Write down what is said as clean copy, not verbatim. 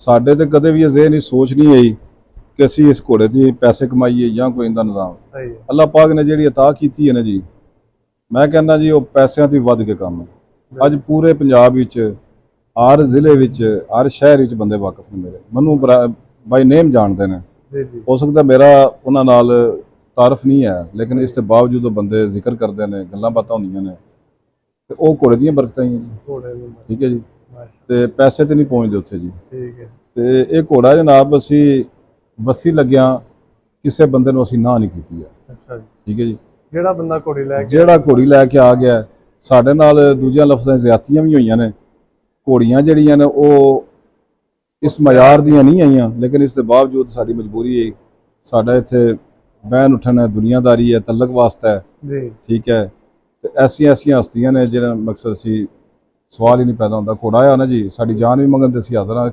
ਸਾਡੇ ਤੇ ਕਦੇ ਵੀ ਇਹ ਜ਼ਹਿਨ ਸੋਚ ਨਹੀਂ ਆਈ ਕਿ ਅਸੀਂ ਇਸ ਘੋੜੇ ਦੀ ਪੈਸੇ ਕਮਾਈਏ ਜਾਂ ਕੋਈ ਇਹਦਾ ਨਿਜ਼ਾਮ। ਸਹੀ ਹੈ। ਅੱਲਾਹ ਪਾਕ ਨੇ ਜਿਹੜੀ ਅਤਾ ਕੀਤੀ ਹੈ ਨਾ ਜੀ, ਮੈਂ ਕਹਿੰਦਾ ਜੀ ਉਹ ਪੈਸਿਆਂ ਤੋਂ ਵੱਧ ਕੇ ਕੰਮ ਹੈ। ਅੱਜ ਪੂਰੇ ਪੰਜਾਬ ਵਿੱਚ, ਹਰ ਜ਼ਿਲ੍ਹੇ ਵਿੱਚ, ਹਰ ਸ਼ਹਿਰ ਵਿੱਚ ਬੰਦੇ ਵਾਕਫ ਨੇ ਮੇਰੇ, ਮੈਨੂੰ ਬਾਈ ਨੇਮ ਜਾਣਦੇ ਨੇ। ਜੀ ਜੀ। ਹੋ ਸਕਦਾ ਮੇਰਾ ਉਹਨਾਂ ਨਾਲ ਤਾਰਫ ਨਹੀਂ ਹੈ, ਲੇਕਿਨ ਇਸ ਦੇ ਬਾਵਜੂਦ ਉਹ ਬੰਦੇ ਜ਼ਿਕਰ ਕਰਦੇ ਨੇ, ਗੱਲਾਂ ਬਾਤਾਂ ਹੁੰਦੀਆਂ ਨੇ, ਤੇ ਉਹ ਘੋੜੇ ਦੀਆਂ ਬਰਕਤਾਂ ਹੀ ਹੈ ਜੀ। ਘੋੜੇ ਨੂੰ ਠੀਕ ਹੈ ਜੀ। ਮਾਸ਼ਾ ਤੇ ਪੈਸੇ ਤੇ ਨਹੀਂ ਪਹੁੰਚਦੇ ਉੱਥੇ ਜੀ। ਠੀਕ ਹੈ। ਤੇ ਇਹ ਘੋੜਾ ਜਨਾਬ ਅਸੀਂ ਵਸੀ ਲੱਗਿਆ ਕਿਸੇ ਬੰਦੇ ਨੂੰ ਅਸੀਂ ਨਾ ਨਹੀਂ ਕੀਤੀ ਹੈ। ਅੱਛਾ ਜੀ। ਠੀਕ ਹੈ ਜੀ। ਜਿਹੜਾ ਬੰਦਾ ਘੋੜੀ ਲੈ ਕੇ ਜਿਹੜਾ ਘੋੜੀ ਲੈ ਕੇ ਆ ਗਿਆ, ਸਾਡੇ ਨਾਲ ਦੂਜਿਆਂ ਲਫ਼ਜ਼ਾਂ ਜ਼ਿਆਦਤੀਆਂ ਵੀ ਹੋਈਆਂ ਨੇ। ਘੋੜੀਆਂ ਜਿਹੜੀਆਂ ਨੇ ਉਹ ਇਸ ਮਿਆਰ ਦੀਆਂ ਨਹੀਂ ਆਈਆਂ, ਲੇਕਿਨ ਇਸ ਦੇ ਬਾਵਜੂਦ ਸਾਡੀ ਮਜਬੂਰੀ ਹੈ, ਸਾਡਾ ਇੱਥੇ ਬਹਿਣ ਉੱਠਣ ਹੈ, ਦੁਨੀਆਦਾਰੀ ਹੈ, ਤਲਕ ਵਾਸਤਾ ਹੈ। ਜੀ। ਠੀਕ ਹੈ। ਤੇ ਐਸੀਆਂ ਹਸਤੀਆਂ ਨੇ ਜਿਹੜਾ ਮਕਸਦ ਸੀ, ਸਵਾਲ ਹੀ ਨਹੀਂ ਪੈਦਾ ਹੁੰਦਾ। ਘੋੜਾ ਆ ਨਾ ਜੀ, ਸਾਡੀ ਜਾਨ ਵੀ ਮੰਗਣ ਤੇ ਅਸੀਂ ਹਾਜ਼ਰ ਹਾਂ।